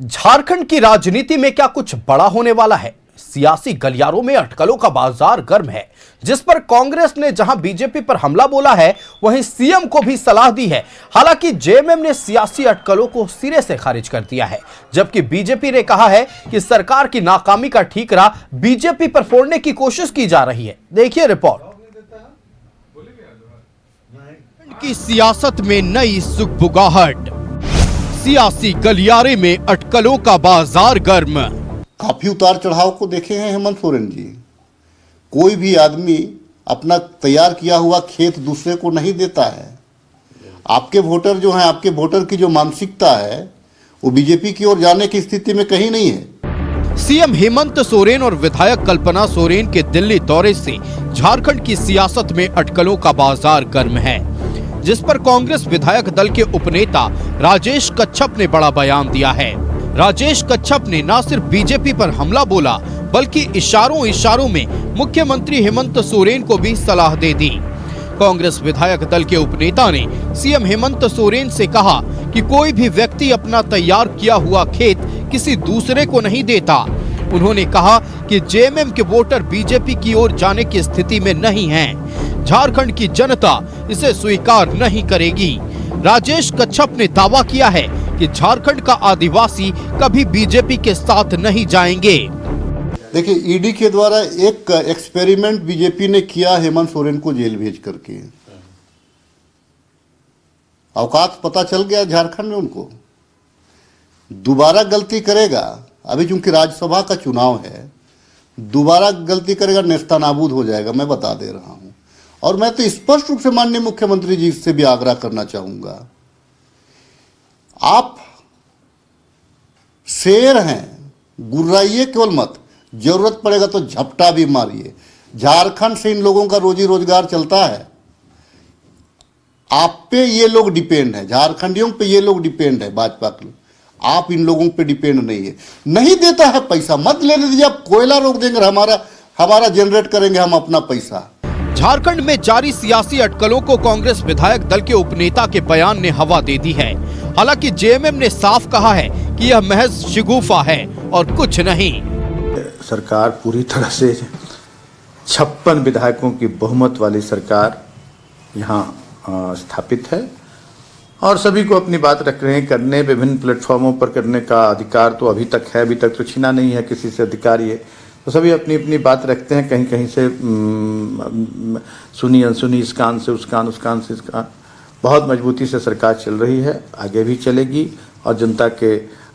झारखंड की राजनीति में क्या कुछ बड़ा होने वाला है? सियासी गलियारों में अटकलों का बाजार गर्म है। जिस पर कांग्रेस ने जहां बीजेपी पर हमला बोला है, वहीं सीएम को भी सलाह दी है। हालांकि जेएमएम ने सियासी अटकलों को सिरे से खारिज कर दिया है, जबकि बीजेपी ने कहा है कि सरकार की नाकामी का ठीकरा बीजेपी पर फोड़ने की कोशिश की जा रही है। देखिए रिपोर्ट। की सियासत में नई सुगबुगाहट, सियासी गलियारे में अटकलों का बाजार गर्म। काफी उतार चढ़ाव को देखे हैं हेमंत सोरेन जी। कोई भी आदमी अपना तैयार किया हुआ खेत दूसरे को नहीं देता है। आपके वोटर जो हैं, आपके वोटर की जो मानसिकता है वो बीजेपी की ओर जाने की स्थिति में कहीं नहीं है। सीएम हेमंत सोरेन और विधायक कल्पना सोरेन के दिल्ली दौरे से झारखंड की सियासत में अटकलों का बाजार गर्म है, जिस पर कांग्रेस विधायक दल के उपनेता राजेश कच्छप ने बड़ा बयान दिया है। राजेश कच्छप ने न सिर्फ बीजेपी पर हमला बोला, बल्कि इशारों में मुख्यमंत्री हेमंत सोरेन को भी सलाह दे दी। कांग्रेस विधायक दल के उपनेता ने सीएम हेमंत सोरेन से कहा कि कोई भी व्यक्ति अपना तैयार किया हुआ खेत किसी दूसरे को नहीं देता। उन्होंने कहा कि जेएमएम के वोटर बीजेपी की ओर जाने की स्थिति में नहीं हैं। झारखंड की जनता इसे स्वीकार नहीं करेगी। राजेश कच्छप ने दावा किया है कि झारखंड का आदिवासी कभी बीजेपी के साथ नहीं जाएंगे। देखिए, ईडी के द्वारा एक एक्सपेरिमेंट बीजेपी ने किया हेमंत सोरेन को जेल भेज करके। औकात पता चल गया झारखंड में उनको। दोबारा गलती करेगा, अभी चूंकि राज्यसभा का चुनाव है, दोबारा गलती करेगा नेस्तनाबूद हो जाएगा, मैं बता दे रहा हूं। और मैं तो स्पष्ट रूप से माननीय मुख्यमंत्री जी से भी आग्रह करना चाहूंगा, आप शेर हैं, गुर्राइए केवल मत, जरूरत पड़ेगा तो झपटा भी मारिए। झारखंड से इन लोगों का रोजी रोजगार चलता है। आप पे ये लोग डिपेंड है, झारखंडियों पे ये लोग डिपेंड है, भाजपा के लोग। आप इन लोगों पे डिपेंड नहीं है। नहीं देता है पैसा, मत लेने दीजिए। आप कोयला रोक देंगे, हमारा जनरेट करेंगे हम अपना पैसा। झारखंड में जारी सियासी अटकलों को कांग्रेस विधायक दल के उपनेता के बयान ने हवा दे दी है। हालांकि जेएमएम ने साफ कहा है कि यह महज शिगूफा है और कुछ नहीं। सरकार पूरी तरह से 56 विधायकों की बहुमत वाली सरकार यहाँ स्थापित है और सभी को अपनी बात रख रहे हैं करने, विभिन्न प्लेटफॉर्मों पर करने का अधिकार तो अभी तक है, अभी तक तो छीना नहीं है किसी से अधिकार। ये तो सभी अपनी अपनी बात रखते हैं, कहीं कहीं से सुनी अनसुनी, इस कान से उस कान, उस कान से इस कान। बहुत मजबूती से सरकार चल रही है, आगे भी चलेगी और जनता के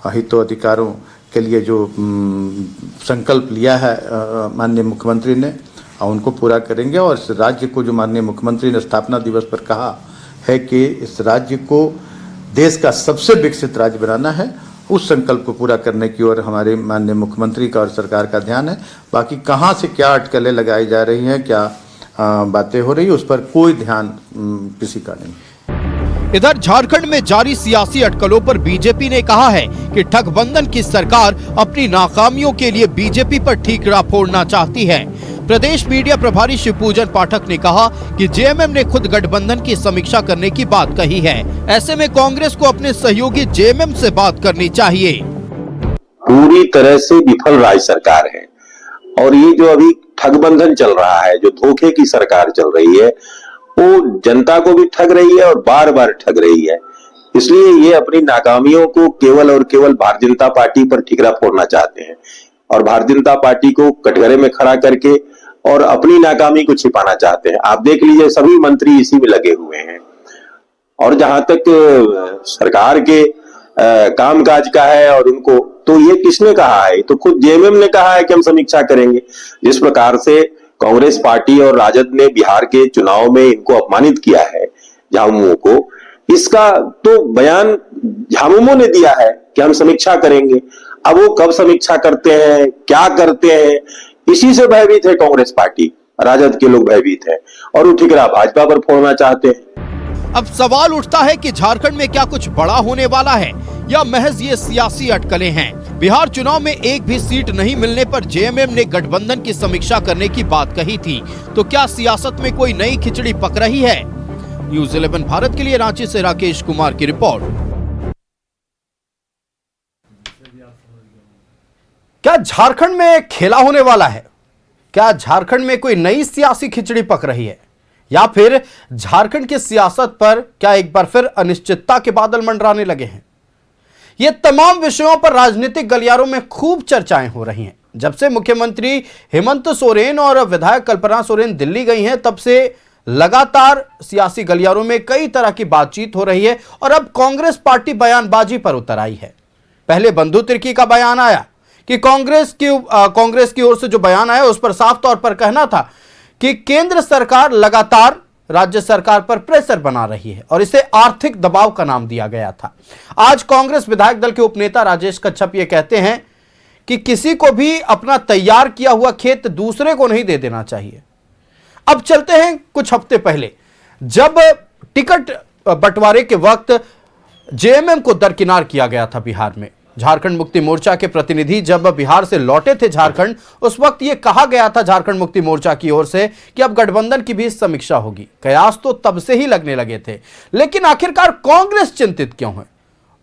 हितों अधिकारों के लिए जो संकल्प लिया है माननीय मुख्यमंत्री ने, उनको पूरा करेंगे। और इस राज्य को जो माननीय मुख्यमंत्री ने स्थापना दिवस पर कहा है कि इस राज्य को देश का सबसे विकसित राज्य बनाना है, उस संकल्प को पूरा करने की ओर हमारे माननीय मुख्यमंत्री का और सरकार का ध्यान है। बाकी कहाँ से क्या अटकलें लगाई जा रही हैं, क्या बातें हो रही है, उस पर कोई ध्यान किसी का नहीं। इधर झारखंड में जारी सियासी अटकलों पर बीजेपी ने कहा है कि ठगबंधन की सरकार अपनी नाकामियों के लिए बीजेपी पर ठीकरा फोड़ना चाहती है। प्रदेश मीडिया प्रभारी शिवपूजन पाठक ने कहा कि जेएमएम ने खुद गठबंधन की समीक्षा करने की बात कही है। ऐसे में कांग्रेस को अपने सहयोगी जेएमएम से बात करनी चाहिए। पूरी तरह से विफल राज्य सरकार है और ये जो अभी ठगबंधन चल रहा है, जो धोखे की सरकार चल रही है, वो जनता को भी ठग रही है और बार बार ठग रही है। इसलिए ये अपनी नाकामियों को केवल और केवल भारतीय जनता पार्टी पर ठीकरा फोड़ना चाहते हैं और भारतीय जनता पार्टी को कटघरे में खड़ा करके और अपनी नाकामी को छिपाना चाहते हैं। आप देख लीजिए, सभी मंत्री इसी में लगे हुए हैं। और जहां तक सरकार के कामकाज का है और उनको, तो ये किसने कहा है? तो खुद जेएमएम ने कहा है कि हम समीक्षा करेंगे। जिस प्रकार से कांग्रेस पार्टी और राजद ने बिहार के चुनाव में इनको अपमानित किया है, झामुमो को, इसका तो बयान झामुमो ने दिया है कि हम समीक्षा करेंगे। अब वो कब समीक्षा करते हैं, क्या करते हैं, इसी से भयभीत है कांग्रेस पार्टी, राजद के लोग भयभीत हैं और वो ठीकरा भाजपा पर फोड़ना चाहते हैं। अब सवाल उठता है कि झारखंड में क्या कुछ बड़ा होने वाला है या महज ये सियासी अटकलें हैं। बिहार चुनाव में एक भी सीट नहीं मिलने पर जेएमएम ने गठबंधन की समीक्षा करने की बात कही थी, तो क्या सियासत में कोई नई खिचड़ी पक रही है? न्यूज़ 11 भारत के लिए रांची से राकेश कुमार की रिपोर्ट। क्या झारखंड में खेला होने वाला है? क्या झारखंड में कोई नई सियासी खिचड़ी पक रही है, या फिर झारखंड की सियासत पर क्या एक बार फिर अनिश्चितता के बादल मंडराने लगे हैं? ये तमाम विषयों पर राजनीतिक गलियारों में खूब चर्चाएं हो रही हैं। जब से मुख्यमंत्री हेमंत सोरेन और विधायक कल्पना सोरेन दिल्ली गई हैं, तब से लगातार सियासी गलियारों में कई तरह की बातचीत हो रही है और अब कांग्रेस पार्टी बयानबाजी पर उतर आई है। पहले बंधु तिर्की का बयान आया कि कांग्रेस की ओर से जो बयान आया उस पर साफ तौर पर कहना था कि केंद्र सरकार लगातार राज्य सरकार पर प्रेशर बना रही है और इसे आर्थिक दबाव का नाम दिया गया था। आज कांग्रेस विधायक दल के उपनेता राजेश कच्छप ये कहते हैं कि किसी को भी अपना तैयार किया हुआ खेत दूसरे को नहीं दे देना चाहिए। अब चलते हैं कुछ हफ्ते पहले, जब टिकट बंटवारे के वक्त जेएमएम को दरकिनार किया गया था बिहार में। झारखंड मुक्ति मोर्चा के प्रतिनिधि जब बिहार से लौटे थे झारखंड, उस वक्त यह कहा गया था झारखंड मुक्ति मोर्चा की ओर से कि अब गठबंधन की भी समीक्षा होगी। कयास तो तब से ही लगने लगे थे, लेकिन आखिरकार कांग्रेस चिंतित क्यों है?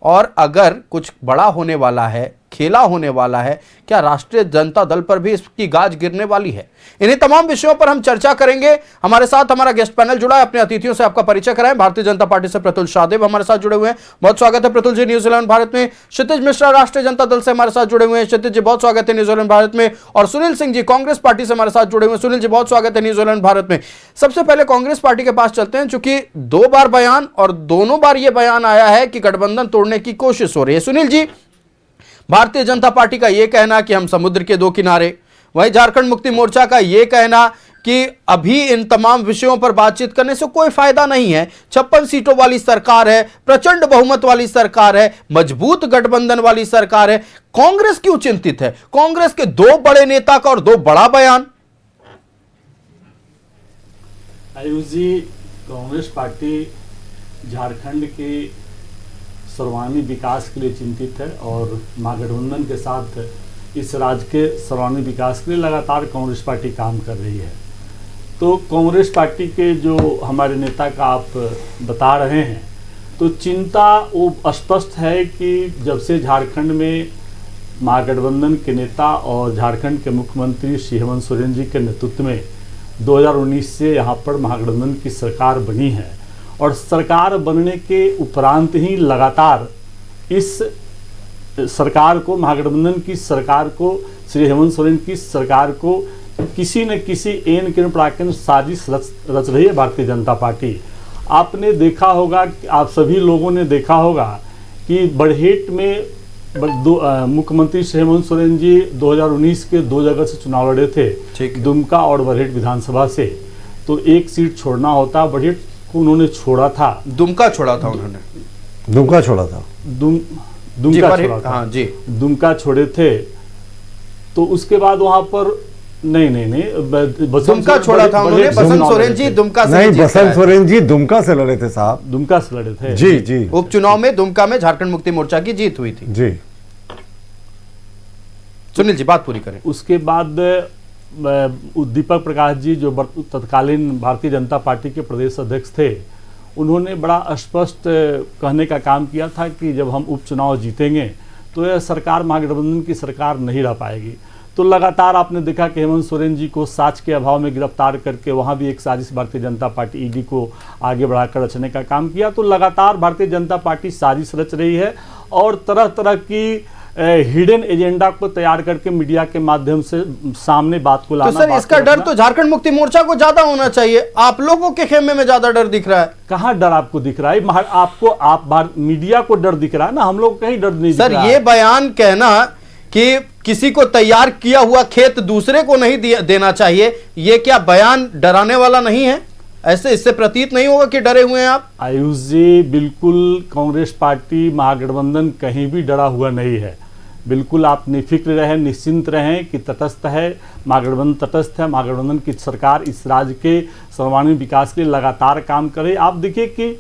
और अगर कुछ बड़ा होने वाला है, खेला होने वाला है, क्या राष्ट्रीय जनता दल पर भी इसकी गाज गिरने वाली है? इन्हीं तमाम विषयों पर हम चर्चा करेंगे। हमारे साथ हमारा गेस्ट पैनल जुड़ा है। अपने अतिथियों से आपका परिचय कराएं। भारतीय जनता पार्टी से प्रतुल शाहदेव हमारे साथ जुड़े हुए हैं, बहुत स्वागत है प्रतुल जी न्यूजीलैंड भारत में। क्षितिज मिश्रा राष्ट्रीय जनता दल से हमारे साथ जुड़े हुए हैं, क्षितिज जी बहुत स्वागत है न्यूजीलैंड भारत में। और सुनील सिंह जी कांग्रेस पार्टी से हमारे साथ जुड़े हुए हैं, सुनील जी बहुत स्वागत है न्यूजीलैंड भारत में। सबसे पहले कांग्रेस पार्टी के पास चलते हैं, चूंकि 2 बार बयान और दोनों बार यह बयान आया है कि गठबंधन तोड़ने की कोशिश हो रही है। सुनील जी, भारतीय जनता पार्टी का यह कहना कि हम समुद्र के 2 किनारे, वहीं झारखंड मुक्ति मोर्चा का यह कहना कि अभी इन तमाम विषयों पर बातचीत करने से कोई फायदा नहीं है। 56 सीटों वाली सरकार है, प्रचंड बहुमत वाली सरकार है, मजबूत गठबंधन वाली सरकार है। कांग्रेस क्यों चिंतित है? कांग्रेस के 2 बड़े नेता का और 2 बड़ा बयान। आयुष जी, कांग्रेस पार्टी झारखंड के सर्वांगीण विकास के लिए चिंतित है और महागठबंधन के साथ इस राज्य के सर्वांगीण विकास के लिए लगातार कांग्रेस पार्टी काम कर रही है। तो कांग्रेस पार्टी के जो हमारे नेता का आप बता रहे हैं, तो चिंता वो स्पष्ट है कि जब से झारखंड में महागठबंधन के नेता और झारखंड के मुख्यमंत्री श्री हेमंत सोरेन जी के नेतृत्व में 2019 से यहाँ पर महागठबंधन की सरकार बनी है और सरकार बनने के उपरांत ही लगातार इस सरकार को, महागठबंधन की सरकार को, श्री हेमंत सोरेन की सरकार को किसी न किसी एन के पराक्रम साजिश रच रही है भारतीय जनता पार्टी। आपने देखा होगा, आप सभी लोगों ने देखा होगा कि बरहेट में मुख्यमंत्री श्री हेमंत सोरेन जी 2019 के 2 जगह से चुनाव लड़े थे, दुमका और बरहेट विधानसभा से। तो एक सीट छोड़ना होता, बरहेट को उन्होंने छोड़ा था, दुमका छोड़ा था, दुमका छोड़ा था, हाँ जी, दुमका छोड़े थे। तो उसके बाद वहां पर नहीं दुमका छोड़ा था उन्होंने। बसंत सोरेन जी दुमका से नहीं, बसंत सोरेन जी दुमका से लड़े थे साहब, दुमका से लड़े थे जी जी। उपचुनाव में दुमका में झारखंड मुक्ति मोर्चा की जीत हुई थी जी। सुनील जी बात पूरी करें। उसके बाद दीपक प्रकाश जी जो तत्कालीन भारतीय जनता पार्टी के प्रदेश अध्यक्ष थे, उन्होंने बड़ा स्पष्ट कहने का काम किया था कि जब हम उपचुनाव जीतेंगे तो यह सरकार महागठबंधन की सरकार नहीं रह पाएगी। तो लगातार आपने देखा कि हेमंत सोरेन जी को साक्ष के अभाव में गिरफ्तार करके वहाँ भी एक साजिश भारतीय जनता पार्टी ईडी को आगे बढ़ाकर रचने का काम किया। तो लगातार भारतीय जनता पार्टी साजिश रच रही है और तरह तरह की हिडन एजेंडा को तैयार करके मीडिया के माध्यम से सामने बात को लाना। तो सर इसका डर तो झारखंड मुक्ति मोर्चा को ज्यादा होना चाहिए, आप लोगों के खेमे में ज्यादा डर दिख रहा है। कहाँ डर आपको दिख रहा है? आप मीडिया को डर दिख रहा है ना, हम लोग कहीं डर नहीं दिख रहा है। सर ये बयान कहना कि किसी को तैयार किया हुआ खेत दूसरे को नहीं देना चाहिए, ये क्या बयान डराने वाला नहीं है? ऐसे इससे प्रतीत नहीं होगा कि डरे हुए हैं आप? आयुष जी, बिल्कुल कांग्रेस पार्टी महागठबंधन कहीं भी डरा हुआ नहीं है। बिल्कुल आप निफिक्र रहें, निश्चिंत रहें कि तटस्थ है, महागठबंधन तटस्थ है। महागठबंधन की सरकार इस राज्य के सर्वांगीण विकास के लिए लगातार काम करे। आप देखिए कि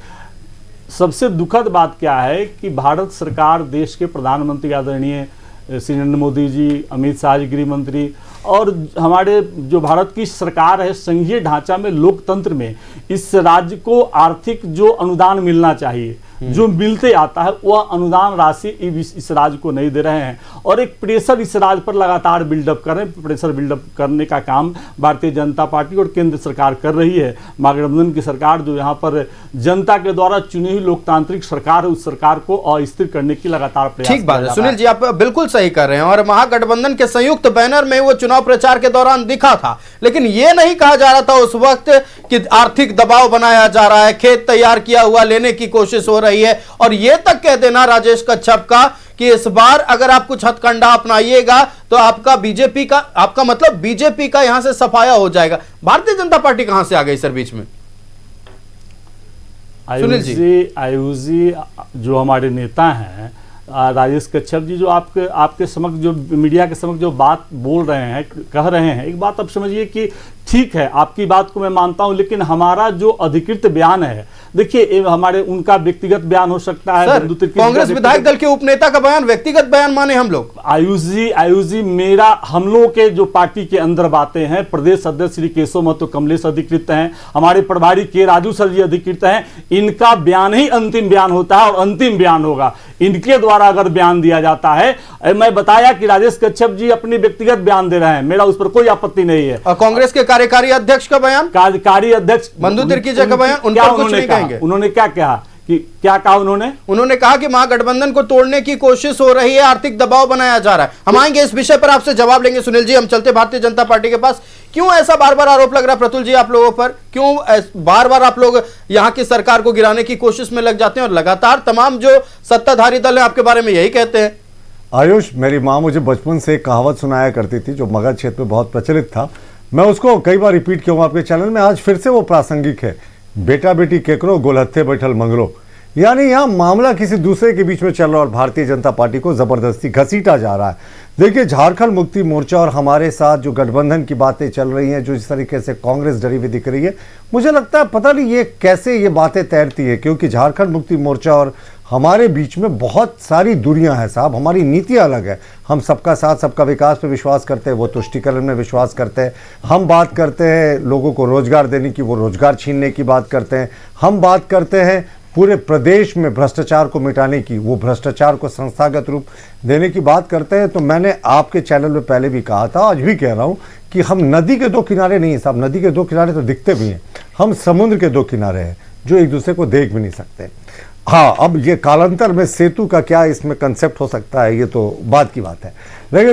सबसे दुखद बात क्या है कि भारत सरकार, देश के प्रधानमंत्री आदरणीय श्री नरेंद्र मोदी जी, अमित शाह जी गृह मंत्री, और हमारे जो भारत की सरकार है, संघीय ढांचा में, लोकतंत्र में इस राज्य को आर्थिक जो अनुदान मिलना चाहिए, जो मिलते आता है वह अनुदान राशि इस राज्य को नहीं दे रहे हैं और एक प्रेशर इस राज्य पर लगातार बिल्डअप कर रहे हैं। प्रेशर बिल्डअप करने का काम भारतीय जनता पार्टी और केंद्र सरकार कर रही है। महागठबंधन की सरकार जो यहाँ पर जनता के द्वारा चुनी हुई लोकतांत्रिक सरकार है, उस सरकार को अस्थिर करने की लगातार प्रयास। ठीक बात है सुनील जी, आप बिल्कुल सही कर रहे हैं। और महागठबंधन के संयुक्त बैनर में वो चुनाव प्रचार के दौरान दिखा था, लेकिन ये नहीं कहा जा रहा था उस वक्त कि आर्थिक दबाव बनाया जा रहा है, खेत तैयार किया हुआ लेने की कोशिश हो रही है। और ये तक कह देना राजेश कच्छप का कि इस बार अगर आप कुछ हथकंडा अपनाइएगा तो आपका बीजेपी का, आपका मतलब बीजेपी का यहां से सफाया हो जाएगा। भारतीय जनता पार्टी कहां से आ गई सर बीच में? आयुषी जो हमारे नेता हैं राजेश कच्छप जी, जो आपके समक्ष जो मीडिया के समक्ष जो बात बोल रहे हैं, कह रहे हैं, एक बात आप समझिए कि ठीक है, आपकी बात को मैं मानता हूं, लेकिन हमारा जो अधिकृत बयान है, देखिए हमारे उनका व्यक्तिगत बयान हो सकता है। कांग्रेस विधायक दल के उपनेता का बयान व्यक्तिगत बयान माने हम लोग? आयुष जी मेरा, हम लोगों के जो पार्टी के अंदर बातें हैं, प्रदेश अध्यक्ष श्री केशव महतो कमलेश अधिकृत हैं, हमारे प्रभारी के राजू सर जी अधिकृत हैं, इनका बयान ही अंतिम बयान होता है और अंतिम बयान होगा। इनके द्वारा अगर बयान दिया जाता है, मैं बताया कि राजेश कच्छप जी अपनी व्यक्तिगत बयान दे रहे हैं, मेरा उस पर कोई आपत्ति नहीं है। और कांग्रेस के कार्यकारी अध्यक्ष का बयान, कार्यकारी अध्यक्ष बंधु तिर्कीजा का बयान, उन पर कुछ नहीं कहेंगे? उन्होंने क्या कहा कि क्या कहा उन्होंने कहा कि महागठबंधन को तोड़ने की कोशिश हो रही है, आर्थिक दबाव बनाया जा रहा है। हम आएंगे इस विषय पर, आपसे जवाब लेंगे। सुनील जी, हम चलते भारतीय जनता पार्टी के पास। क्यों ऐसा बार बार आरोप लग रहा है प्रतुल जी आप लोगों पर? क्यों बार बार आप लोग यहां की सरकार को गिराने की कोशिश में लग जाते हैं और लगातार तमाम जो सत्ताधारी दल है आपके बारे में यही कहते हैं? आयुष, मेरी माँ मुझे बचपन से एक कहावत सुनाया करती थी जो मगध क्षेत्र में बहुत प्रचलित था। मैं उसको कई बार रिपीट किया हूँ आपके चैनल में, आज फिर से वो प्रासंगिक है। बेटा बेटी केकरो गोलहत्थे बैठल मंगलो। यानी यहाँ मामला किसी दूसरे के बीच में चल रहा है और भारतीय जनता पार्टी को जबरदस्ती घसीटा जा रहा है। देखिए, झारखंड मुक्ति मोर्चा और हमारे साथ जो गठबंधन की बातें चल रही हैं, जो इस तरीके से कांग्रेस डरी हुई दिख रही है, मुझे लगता है पता नहीं ये कैसे ये बातें तैरती है, क्योंकि झारखंड मुक्ति मोर्चा और हमारे बीच में बहुत सारी दूरियां हैं साहब। हमारी नीतियां अलग है। हम सबका साथ सबका विकास पे विश्वास करते हैं, वो तुष्टीकरण में विश्वास करते हैं। हम बात करते हैं लोगों को रोजगार देने की, वो रोजगार छीनने की बात करते हैं। हम बात करते हैं पूरे प्रदेश में भ्रष्टाचार को मिटाने की, वो भ्रष्टाचार को संस्थागत रूप देने की बात करते हैं। तो मैंने आपके चैनल में पहले भी कहा था, आज भी कह रहा हूँ कि हम नदी के दो किनारे नहीं हैं साहब। नदी के दो किनारे तो दिखते भी हैं, हम समुद्र के दो किनारे हैं जो एक दूसरे को देख भी नहीं सकते। हाँ, अब ये कालांतर में सेतु का क्या इसमें कंसेप्ट हो सकता है, ये तो बात की बात है।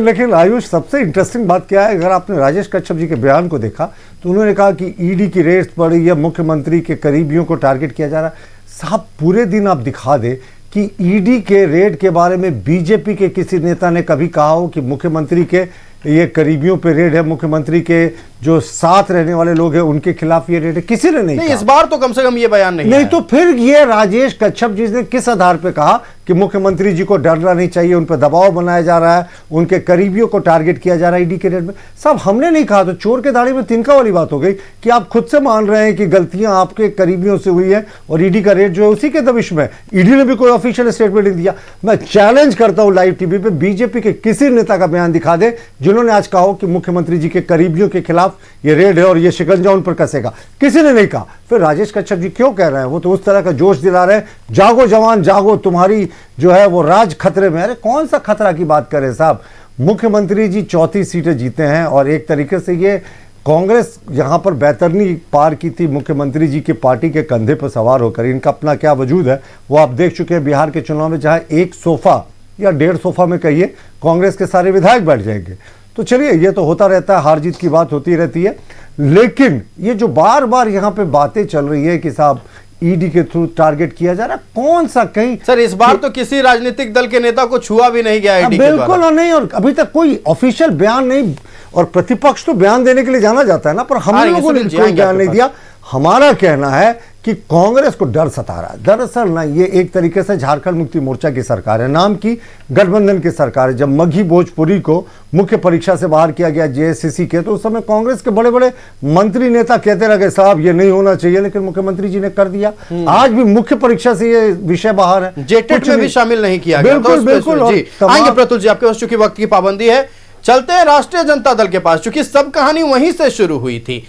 लेकिन आयुष, सबसे इंटरेस्टिंग बात क्या है, अगर आपने राजेश कच्छप जी के बयान को देखा तो उन्होंने कहा कि ईडी की रेड पर या मुख्यमंत्री के करीबियों को टारगेट किया जा रहा है। साहब, पूरे दिन आप दिखा दे कि ईडी के रेड के बारे में बीजेपी के किसी नेता ने कभी कहा हो कि मुख्यमंत्री के ये करीबियों पे रेड है, मुख्यमंत्री के जो साथ रहने वाले लोग हैं उनके खिलाफ ये रेड है? किसी ने नहीं कहा। इस बार तो कम से कम ये बयान नहीं तो फिर ये राजेश कच्छप जी ने किस आधार पे कहा कि मुख्यमंत्री जी को डरना नहीं चाहिए, उन पर दबाव बनाया जा रहा है, उनके करीबियों को टारगेट किया जा रहा है ईडी के रेड में? साहब, हमने नहीं कहा। तो चोर के दाढ़ी में तिनका वाली बात हो गई कि आप खुद से मान रहे हैं कि गलतियां आपके करीबियों से हुई है और ईडी का रेड जो है उसी के दबिश में। ईडी ने भी कोई ऑफिशियल स्टेटमेंट नहीं दिया। मैं चैलेंज करता हूं लाइव टीवी पे, बीजेपी के किसी नेता का बयान दिखा दे जिन्होंने आज कहा हो कि मुख्यमंत्री जी के करीबियों के खिलाफ ये रेड है और ये शिकंजा उन पर कसेगा। किसी ने नहीं कहा। फिर राजेश कच्छप जी क्यों कह रहे हैं? वो तो उस तरह का जोश दिला रहे हैं, जागो जवान जागो, तुम्हारी जो है वो राज खतरे में। अरे कौन सा खतरा की बात करें साहब? मुख्यमंत्री जी 34 सीटें जीते हैं और एक तरीके से ये कांग्रेस यहाँ पर बैतरनी पार की थी मुख्यमंत्री जी की पार्टी के कंधे पर सवार होकर। इनका अपना क्या वजूद है वो आप देख चुके हैं बिहार के चुनाव में, जहाँ एक सोफा या 1.5 सोफा में कहिए कांग्रेस के सारे विधायक बैठ जाएंगे। तो चलिए, ये तो होता रहता है, हार जीत की बात होती रहती है। लेकिन ये जो बार बार यहाँ पे बातें चल रही है कि साहब ईडी के थ्रू टारगेट किया जा रहा है, कौन सा कहीं? सर, इस बार तो किसी राजनीतिक दल के नेता को छुआ भी नहीं गया ईडी के द्वारा। बिल्कुल नहीं, और अभी तक कोई ऑफिशियल बयान नहीं। और प्रतिपक्ष तो बयान देने के लिए जाना जाता है ना, पर हम लोगों ने कोई बयान नहीं दिया। हमारा कहना है कि कांग्रेस को डर सता रहा है। दरअसल ना, ये एक तरीके से झारखंड मुक्ति मोर्चा की सरकार है, नाम की गठबंधन की सरकार है। जब मघी भोजपुरी को मुख्य परीक्षा से बाहर किया गया जेएससीसी के, तो उस समय कांग्रेस के बड़े बड़े मंत्री नेता कहते रहे साहब ये नहीं होना चाहिए, लेकिन मुख्यमंत्री जी ने कर दिया। आज भी मुख्य परीक्षा से ये विषय बाहर है, जेटेट में भी शामिल नहीं किया गया। बिल्कुल बिल्कुल। आएंगे प्रतुल जी आपके पास, चूंकि वक्त की पाबंदी है। चलते हैं राष्ट्रीय जनता दल के पास, चूंकि सब कहानी वहीं से शुरू हुई थी।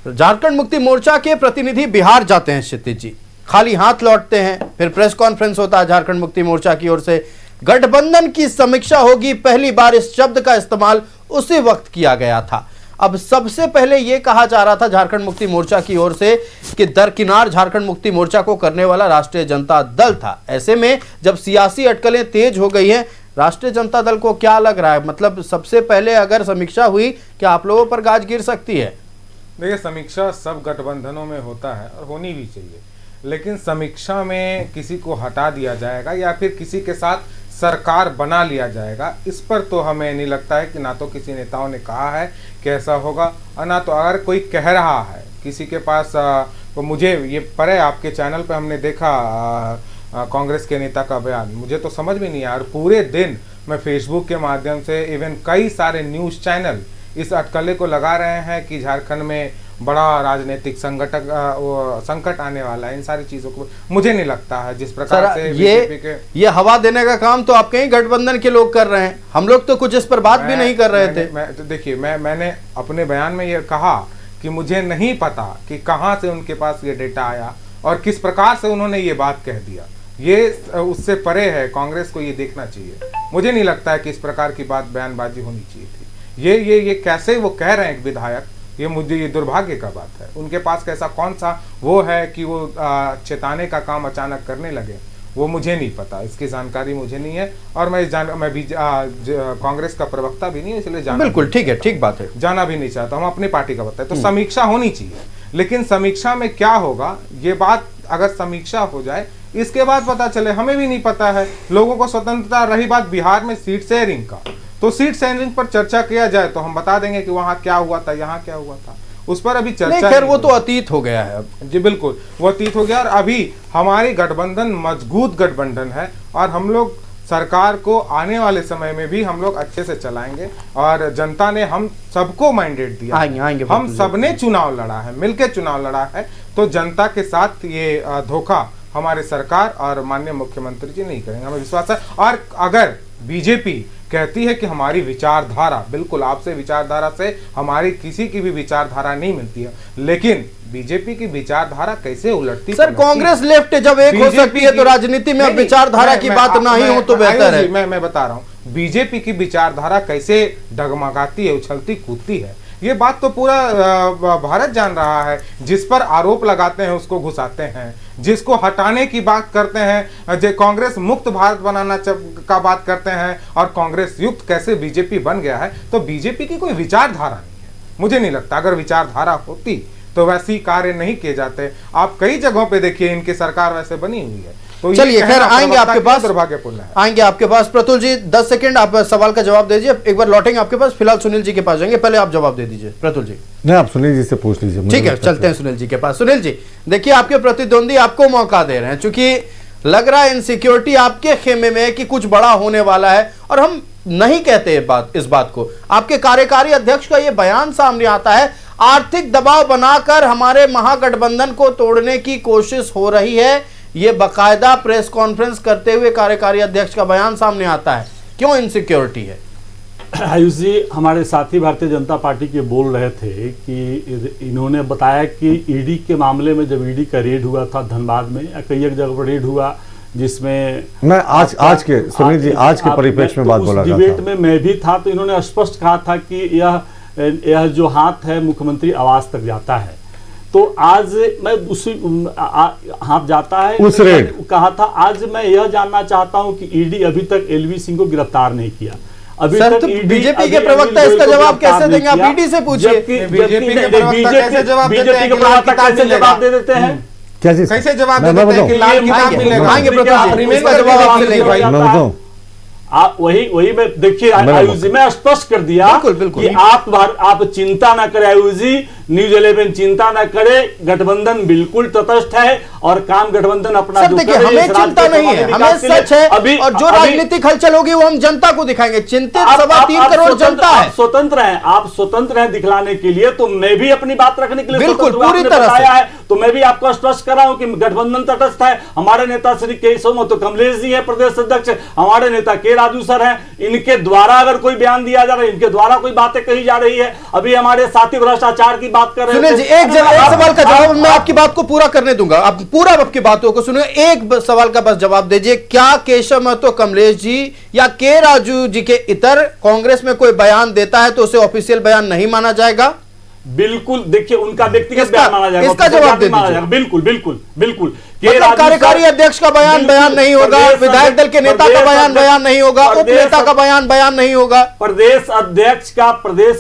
झारखंड मुक्ति मोर्चा के प्रतिनिधि बिहार जाते हैं क्षितिज जी, खाली हाथ लौटते हैं। फिर प्रेस कॉन्फ्रेंस होता है झारखंड मुक्ति मोर्चा की ओर से, गठबंधन की समीक्षा होगी। पहली बार इस शब्द का इस्तेमाल उसी वक्त किया गया था। अब सबसे पहले यह कहा जा रहा था झारखंड मुक्ति मोर्चा की ओर से कि दरकिनार झारखंड मुक्ति मोर्चा को करने वाला राष्ट्रीय जनता दल था। ऐसे में जब सियासी अटकलें तेज हो गई हैं, राष्ट्रीय जनता दल को क्या लग रहा है? मतलब सबसे पहले अगर समीक्षा हुई, क्या आप लोगों पर गाज गिर सकती है? देखिए, समीक्षा सब गठबंधनों में होता है और होनी भी चाहिए, लेकिन समीक्षा में किसी को हटा दिया जाएगा या फिर किसी के साथ सरकार बना लिया जाएगा, इस पर तो हमें नहीं लगता है कि ना तो किसी नेताओं ने कहा है कि ऐसा होगा, और ना तो अगर कोई कह रहा है किसी के पास। तो मुझे ये परे आपके चैनल पे हमने देखा कांग्रेस के नेता का बयान, मुझे तो समझ में नहीं आया। और पूरे दिन मैं फेसबुक के माध्यम से, इवन कई सारे न्यूज़ चैनल इस अटकले को लगा रहे हैं कि झारखंड में बड़ा राजनीतिक संकट आने वाला है। इन सारी चीजों को मुझे नहीं लगता है जिस प्रकार से ये हवा देने का काम तो आपके ही गठबंधन के लोग कर रहे हैं। हम लोग तो कुछ इस पर बात भी नहीं कर रहे थे। तो देखिए, मैंने अपने बयान में ये कहा कि मुझे नहीं पता कि कहां से उनके पास ये डेटा आया और किस प्रकार से उन्होंने ये बात कह दिया। ये उससे परे है, कांग्रेस को ये देखना चाहिए। मुझे नहीं लगता है कि इस प्रकार की बात बयानबाजी होनी चाहिए थी। ये कैसे वो कह रहे हैं एक विधायक, ये दुर्भाग्य का बात है। उनके पास कैसा कौन सा वो है कि वो चेताने का काम अचानक करने लगे, वो मुझे नहीं पता, इसकी जानकारी मुझे नहीं है। और मैं भी कांग्रेस का प्रवक्ता भी नहीं, इसलिए जाना बिल्कुल ठीक है, ठीक बात है, जाना भी नहीं चाहता, हम अपनी पार्टी का बताए। तो समीक्षा होनी चाहिए, लेकिन समीक्षा में क्या होगा ये बात अगर समीक्षा हो जाए इसके बाद पता चले, हमें भी नहीं पता है। लोगों को स्वतंत्रता, रही बात बिहार में सीट शेयरिंग का, तो सीट शेयरिंग पर चर्चा किया जाए तो हम बता देंगे कि वहां क्या हुआ था, यहाँ क्या हुआ था, उस पर अभी चर्चा खैर वो तो अतीत हो गया है अब। जी बिल्कुल, वो अतीत हो गया। और अभी हमारी गठबंधन मजबूत गठबंधन है और हम लोग सरकार को आने वाले समय में भी हम लोग अच्छे से चलाएंगे। और जनता ने हम सबको मैंडेट दिया, आएंगे, हम सबने चुनाव लड़ा है, मिलकर चुनाव लड़ा है, तो जनता के साथ ये धोखा हमारे सरकार और माननीय मुख्यमंत्री जी नहीं करेंगे, हमें विश्वास है। और अगर बीजेपी कहती है कि हमारी विचारधारा, बिल्कुल आपसे विचारधारा से हमारी किसी की भी विचारधारा नहीं मिलती है, लेकिन बीजेपी की विचारधारा कैसे उलटती? सर कांग्रेस लेफ्ट जब एक हो सकती है तो राजनीति में विचारधारा की बात ना ही हो तो बेहतर है। मैं बता रहा हूँ बीजेपी की विचारधारा कैसे डगमगाती है, उछलती कूदती है, ये बात तो पूरा भारत जान रहा है। जिस पर आरोप लगाते हैं उसको घुसाते हैं, जिसको हटाने की बात करते हैं, जो कांग्रेस मुक्त भारत बनाना का बात करते हैं, और कांग्रेस युक्त कैसे बीजेपी बन गया है। तो बीजेपी की कोई विचारधारा नहीं है, मुझे नहीं लगता। अगर विचारधारा होती तो वैसी कार्य नहीं किए जाते। आप कई जगहों पे देखिए इनकी सरकार वैसे बनी हुई है। तो चलिए खैर आएंगे आपके पास, दुर्भाग्यपूर्ण है। आएंगे आपके पास। प्रतुल जी 10 सेकंड आप सवाल का जवाब दे दीजिए, एक बार लौटेंगे आपके पास। फिलहाल सुनील जी के पास जाएंगे, पहले आप जवाब दे दीजिए प्रतुल जी। नहीं, आप सुनील जी से पूछ लीजिए। ठीक है, चलते हैं सुनील जी के पास। सुनील जी देखिए, आपके प्रतिद्वंदी आपको मौका दे रहे हैं, चूंकि लग रहा है इनसिक्योरिटी आपके खेमे में है कि कुछ बड़ा होने वाला है, और हम नहीं कहते इस बात को। आपके कार्यकारी अध्यक्ष का यह बयान सामने आता है, आर्थिक दबाव बनाकर हमारे महागठबंधन को तोड़ने की कोशिश हो रही है। ये बाकायदा प्रेस कॉन्फ्रेंस करते हुए कार्यकारी अध्यक्ष का बयान सामने आता है। क्यों इनसिक्योरिटी है? आयुष जी, हमारे साथी भारतीय जनता पार्टी के बोल रहे थे कि इन्होंने बताया कि ईडी के मामले में जब ईडी का रेड हुआ था धनबाद में, कई एक जगह पर रेड हुआ, जिसमें मैं आज के सुनील जी आज के परिप्रेक्ष्य में बात बोला था। डिबेट में मैं भी था, तो इन्होंने स्पष्ट कहा था कि यह जो हाथ है मुख्यमंत्री आवास तक जाता है। तो आज मैं उसी हाथ जाता है उस रेड कहा था। आज मैं यह जानना चाहता हूं कि ईडी अभी तक एलवी सिंह को गिरफ्तार नहीं किया। अभी तक तो बीजेपी के प्रवक्ता इसका जवाब कैसे देंगे? आप ईडी से पूछिए। बीजेपी के प्रवक्ता कैसे जवाब दे देते हैं? क्या चीज? कैसे जवाब देते हैं कि लाल किताब मिलेगा? आप वही मैं देखिए आयुष जी, मैं स्पष्ट कर दिया कि आप चिंता ना करें आयुष जी, न्यूज 11 चिंता ना करे, गठबंधन बिल्कुल तटस्थ है और काम गठबंधन अपना जो देखिए, हमें चिंता नहीं है, हमें सच है अभी, और जो राजनीतिक हलचल होगी वो हम जनता को दिखाएंगे। चिंतित 3.25 करोड़ जनता है। स्वतंत्र है, आप स्वतंत्र हैं दिखलाने के लिए, तो मैं भी अपनी बात रखने के लिए बिल्कुल पूरी तरह से है। तो मैं भी आपको स्पष्ट कर रहा हूं कि गठबंधन तटस्थ है। हमारे नेता श्री केशव तो कमलेश जी है प्रदेश अध्यक्ष, हमारे नेता के राजू सर हैं, इनके द्वारा अगर कोई बयान दिया जा रहा है, इनके द्वारा कोई बातें कही जा रही है। अभी हमारे साथी भ्रष्टाचार की बात कर रहे सुनिए जी, एक सवाल का जवाब मैं आपकी बात को पूरा करने दूंगा, आप पूरा आपकी बातों को सुनिए, एक सवाल का बस जवाब दीजिए। क्या केशव महतो कमलेश जी या के राजू जी के इतर कांग्रेस में कोई बयान देता है तो उसे ऑफिशियल बयान नहीं माना जाएगा? बिल्कुल, देखिए उनका व्यक्तिगत बयान माना जाएगा, इसका जवाब दे दीजिए। बिल्कुल बिल्कुल बिल्कुल। मतलब कार्यकारी अध्यक्ष का बयान नहीं होगा, विधायक दल के नेता का बयान नहीं होगा, उप नेता का बयान नहीं होगा, प्रदेश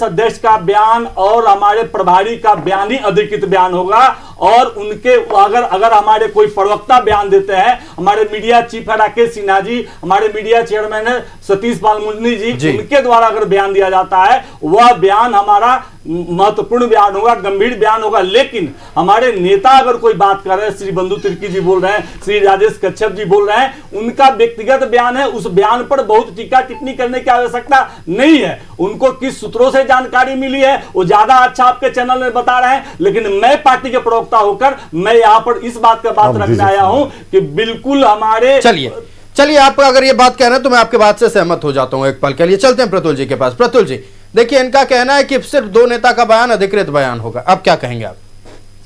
अध्यक्ष का बयान और हमारे प्रभारी का बयान ही अधिकृत बयान होगा। और उनके अगर हमारे कोई प्रवक्ता बयान देते हैं, हमारे मीडिया चीफ है राकेश सिन्हा जी, हमारे मीडिया चेयरमैन है सतीश बालमुनी जी, उनके द्वारा अगर बयान दिया जाता है, वह बयान हमारा महत्वपूर्ण बयान होगा, गंभीर बयान होगा। लेकिन हमारे नेता अगर कोई बात कर रहे हैं, श्री बंधु तिर्की जी बोल रहे हैं, श्री राजेश कच्छप जी बोल रहे हैं, उनका व्यक्तिगत बयान है, उस बयान पर बहुत टीका टिप्पणी करने की आवश्यकता नहीं है। उनको किस सूत्रों से जानकारी मिली है वो ज्यादा अच्छा आपके चैनल में बता रहे हैं, लेकिन मैं पार्टी के प्रवक्ता होकर मैं यहां पर इस बात का बात रखने आया हूं कि बिल्कुल हमारे चलिए आप अगर ये बात कह रहे हैं तो मैं आपके बात से सहमत हो जाता हूं एक पल के लिए। चलते हैं प्रतुल जी के पास। प्रतुल जी, देखिए इनका कहना है कि सिर्फ दो नेता का बयान अधिकृत बयान होगा, अब क्या कहेंगे आप?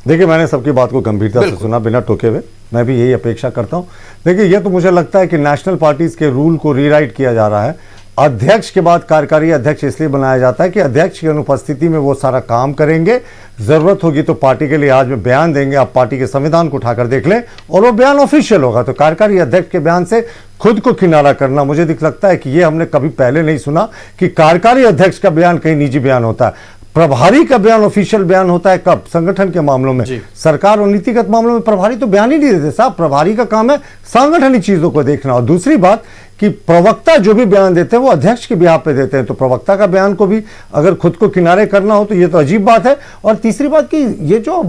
देखिए, मैंने सबकी बात को गंभीरता से सुना बिना टोके हुए, मैं भी यही अपेक्षा करता हूं। देखिए, ये तो मुझे लगता है कि नेशनल पार्टीज के रूल को रीराइट किया जा रहा है। अध्यक्ष के बाद कार्यकारी अध्यक्ष इसलिए बनाया जाता है कि अध्यक्ष की अनुपस्थिति में वो सारा काम करेंगे, जरूरत होगी तो पार्टी के लिहाज में बयान देंगे। आप पार्टी के संविधान को उठाकर देख लें और वो बयान ऑफिशियल होगा। तो कार्यकारी अध्यक्ष के बयान से खुद को किनारा करना, मुझे लगता है कि ये हमने कभी पहले नहीं सुना कि कार्यकारी अध्यक्ष का बयान कहीं निजी बयान होता है। प्रभारी का बयान ऑफिशियल बयान होता है कब? संगठन के मामलों में। सरकार और नीतिगत मामलों में प्रभारी तो बयान ही नहीं देते साहब। प्रभारी का काम है सांगठनिक चीजों को देखना। और दूसरी बात कि प्रवक्ता जो भी बयान देते हैं वो अध्यक्ष के बिहाफ पे देते हैं, तो प्रवक्ता का बयान को भी अगर खुद को किनारे करना हो तो ये तो अजीब बात है। और तीसरी बात कि ये जो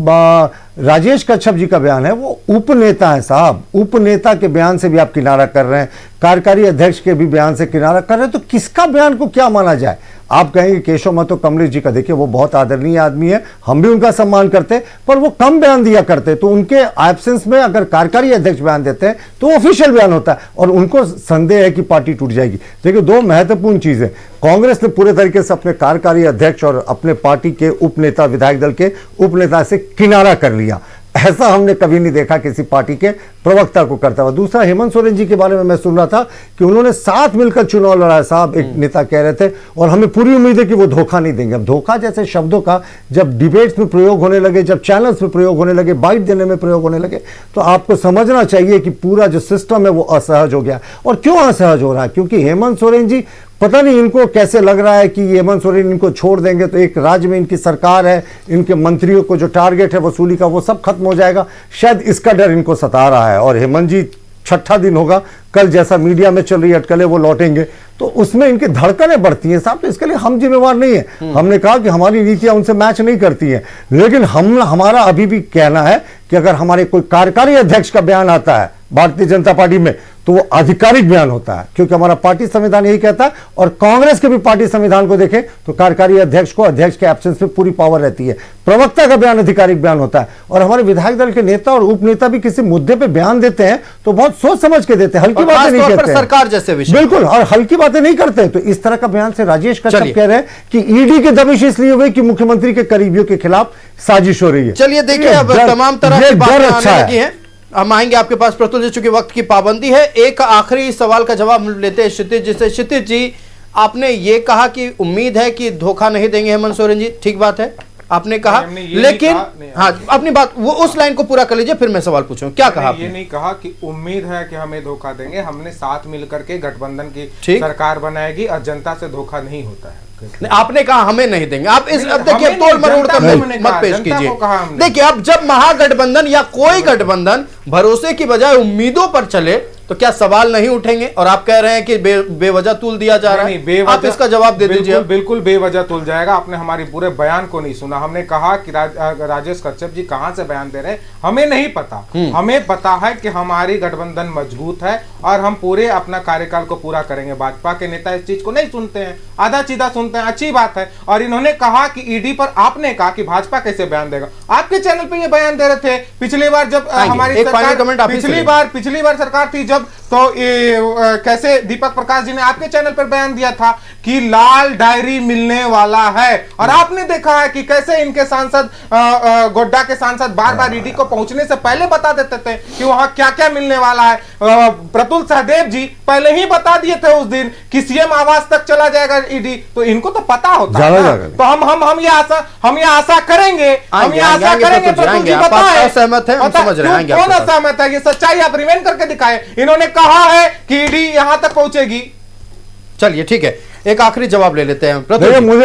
राजेश कच्छप जी का बयान है वो उपनेता है साहब। उपनेता के बयान से भी आप किनारा कर रहे हैं, कार्यकारी अध्यक्ष के भी बयान से किनारा कर रहे हैं, तो किसका बयान को क्या माना जाए? आप कहेंगे केशव महतो कमलेश जी का, देखिए वो बहुत आदरणीय आदमी है, हम भी उनका सम्मान करते, पर वो कम बयान दिया करते। तो उनके एब्सेंस में अगर कार्यकारी अध्यक्ष बयान देते हैं तो ऑफिशियल बयान होता है और उनको संदेह है कि पार्टी टूट जाएगी। देखिए, दो महत्वपूर्ण चीजें, कांग्रेस ने पूरे तरीके से अपने कार्यकारी अध्यक्ष और अपने पार्टी के उपनेता, विधायक दल के उपनेता से किनारा कर लिया। ऐसा हमने कभी नहीं देखा किसी पार्टी के प्रवक्ता को करता हुआ। दूसरा, हेमंत सोरेन जी के बारे में मैं सुन रहा था कि उन्होंने साथ मिलकर चुनाव लड़ा साहब, एक नेता कह रहे थे, और हमें पूरी उम्मीद है कि वो धोखा नहीं देंगे। अब धोखा जैसे शब्दों का जब डिबेट्स में प्रयोग होने लगे, जब चैनल्स में प्रयोग होने लगे, बाइट देने में प्रयोग होने लगे, तो आपको समझना चाहिए कि पूरा जो सिस्टम है वो असहज हो गया। और क्यों असहज हो रहा है? क्योंकि हेमंत सोरेन जी, पता नहीं इनको कैसे लग रहा है कि हेमंत सोरेन इनको छोड़ देंगे तो एक राज्य में इनकी सरकार है, इनके मंत्रियों को जो टारगेट है वसूली का वो सब खत्म हो जाएगा। शायद इसका डर इनको सता रहा है। और हेमंत जी, छठा दिन होगा कल, जैसा मीडिया में चल रही अटकलें वो लौटेंगे, तो उसमें इनकी धड़कनें बढ़ती हैं साहब। तो इसके लिए हम जिम्मेवार नहीं है। हमने कहा कि हमारी नीतियां उनसे मैच नहीं करती हैं, लेकिन हमारा अभी भी कहना है कि अगर हमारे कोई कार्यकारी अध्यक्ष का बयान आता है भारतीय जनता पार्टी में तो वो आधिकारिक बयान होता है, क्योंकि हमारा पार्टी संविधान यही कहता है। और कांग्रेस के भी पार्टी संविधान को देखें तो कार्यकारी अध्यक्ष को अध्यक्ष के एब्सेंस में पूरी पावर रहती है। प्रवक्ता का बयान आधिकारिक बयान होता है। और हमारे विधायक दल के नेता और उपनेता भी किसी मुद्दे पे बयान देते हैं तो बहुत सोच समझ के देते हैं, हल्की बातें नहीं कहते। सरकार जैसे विषय, बिल्कुल, और हल्की बातें नहीं करते। तो इस तरह का बयान से राजेश कच्छप कह रहे हैं कि ईडी की दबिश इसलिए हुई कि मुख्यमंत्री के करीबियों के खिलाफ साजिश हो रही है। चलिए देखिए, अब तमाम तरह की बातें आने लगी हैं, हम आएंगे आपके पास प्रतुल जी, चूंकि वक्त की पाबंदी है। एक आखिरी सवाल का जवाब लेते हैं क्षितिज जी से। क्षितिज जी, आपने ये कहा कि उम्मीद है कि धोखा नहीं देंगे हेमंत सोरेन जी, ठीक बात है, आपने कहा, लेकिन हाँ, अपनी बात वो उस लाइन को पूरा कर लीजिए, फिर मैं सवाल पूछूं। क्या कहा आपने? ये नहीं कहा कि उम्मीद है कि हमें धोखा देंगे, हमने साथ मिलकर के गठबंधन की सरकार बनाएगी और जनता से धोखा नहीं होता है। आपने कहा हमें नहीं देंगे, आप इस अब देखिए तोड़ मरोड़ कर मत पेश कीजिए। देखिए, अब जब महागठबंधन या कोई गठबंधन भरोसे की बजाय उम्मीदों पर चले तो क्या सवाल नहीं उठेंगे? और आप कह रहे हैं कि बेवजह तुल दिया जा रहा है, आप इसका जवाब दे दीजिए। बिल्कुल बेवजह तुल जाएगा। आपने हमारी पूरे बयान को नहीं सुना। हमने कहा कि राजेश कच्छप जी कहां से बयान दे रहे हैं हमें नहीं पता। हमें पता है कि हमारी गठबंधन मजबूत है और हम पूरे अपना कार्यकाल को पूरा करेंगे। भाजपा के नेता इस चीज को नहीं सुनते हैं, आधा सीधा सुनते हैं, अच्छी बात है। और इन्होंने कहा कि ईडी पर आपने कहा कि भाजपा कैसे बयान देगा, आपके चैनल पे ये बयान दे रहे थे पिछली बार जब हमारी सरकार, पिछली बार सरकार थी, जब जब तो कैसे दीपक प्रकाश जी ने आपके चैनल पर बयान दिया था कि लाल डायरी मिलने वाला है, और आपने देखा है कि कैसे इनके सांसद गोड्डा के सांसद बार बार ईडी को पहुंचने से पहले बता देते थे कि वहां क्या क्या मिलने वाला है। प्रतुल सहदेव जी पहले ही बता दिए थे उस दिन कि सीएम आवास तक चला जाएगा ईडी, तो इनको तो पता होता है। तो हम ये आशा करेंगे, प्रतुल जी बताएं, सहमत है, हम समझ रहे हैं, कौन असहमत है, ये सच्चाई आप रिवेंट करके दिखाएं। इन्होंने कहा है कि ईडी यहां तक पहुंचेगी। चलिए ठीक है, एक आखिरी जवाब ले लेते हैं। मुझे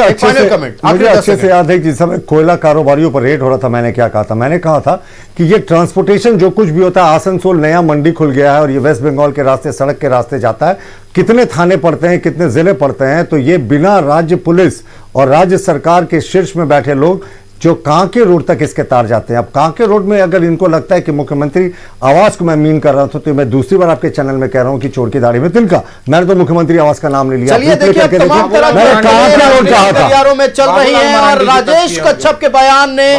अच्छे से याद है जिस समय कोयला कारोबारियों पर रेड हो रहा था, मैंने क्या कहा था? मैंने कहा था कि ये ट्रांसपोर्टेशन जो कुछ भी होता है, आसनसोल नया मंडी खुल गया है और ये वेस्ट बंगाल के रास्ते, सड़क के रास्ते जाता है, कितने थाने पड़ते हैं, कितने जिले पड़ते हैं, तो ये बिना राज्य पुलिस और राज्य सरकार के शीर्ष में बैठे लोग जो कांके रोड तक इसके तार जाते हैं। अब कांके रोड में अगर इनको लगता है कि मुख्यमंत्री आवास को मैं मीन कर रहा था, तो मैं दूसरी बार आपके चैनल में कह रहा हूं कि चोर की दाढ़ी में तिनका, मैंने तो मुख्यमंत्री आवास का नाम नहीं लिया। चलिए देखिए, तमाम तरह की तैयारों में चल रही है और राजेश कच्छप के बयान ने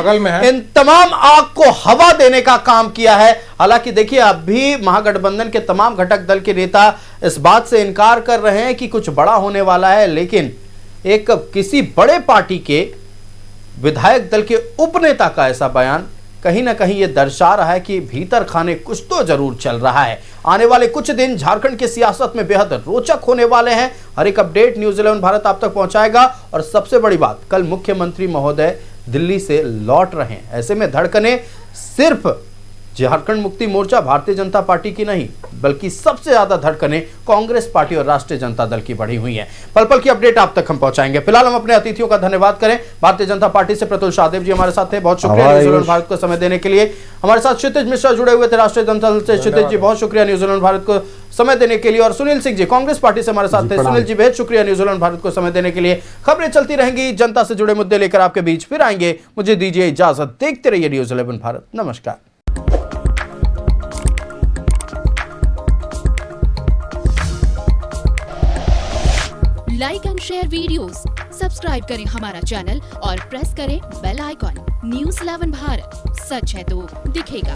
इन तमाम आग को हवा देने का काम किया है। हालांकि देखिए, अभी महागठबंधन के तमाम घटक दल के नेता इस बात से इनकार कर रहे हैं कि कुछ बड़ा होने वाला है, लेकिन एक किसी बड़े पार्टी के विधायक दल के उपनेता का ऐसा बयान कहीं ना कहीं यह दर्शा रहा है कि भीतर खाने कुछ तो जरूर चल रहा है। आने वाले कुछ दिन झारखंड की सियासत में बेहद रोचक होने वाले हैं। हर एक अपडेट न्यूज़ 11 भारत आप तक पहुंचाएगा। और सबसे बड़ी बात, कल मुख्यमंत्री महोदय दिल्ली से लौट रहे हैं। ऐसे में धड़कने सिर्फ झारखंड मुक्ति मोर्चा भारतीय जनता पार्टी की नहीं, बल्कि सबसे ज्यादा धड़कने कांग्रेस पार्टी और राष्ट्रीय जनता दल की बढ़ी हुई हैं। पल पल की अपडेट आप तक हम पहुंचाएंगे। फिलहाल हम अपने अतिथियों का धन्यवाद करें। भारतीय जनता पार्टी से प्रतुल सहदेव जी हमारे साथ थे, बहुत शुक्रिया न्यूज़ 11 भारत को समय देने के लिए। हमारे साथ क्षितिज मिश्रा जुड़े हुए थे राष्ट्रीय जनता दल से। क्षितिज जी बहुत शुक्रिया न्यूज़ 11 भारत को समय देने के लिए। और सुनील सिंह जी कांग्रेस पार्टी से हमारे साथ थे। सुनील जी बेहद शुक्रिया न्यूज़ 11 भारत को समय देने के लिए। खबरें चलती रहेंगी, जनता से जुड़े मुद्दे लेकर आपके बीच फिर आएंगे। मुझे दीजिए इजाजत, देखते रहिए न्यूज़ 11 भारत। नमस्कार। Like and share videos, subscribe करें हमारा चैनल और प्रेस करें बेल आइकॉन। न्यूज़ 11 भारत, सच है तो दिखेगा।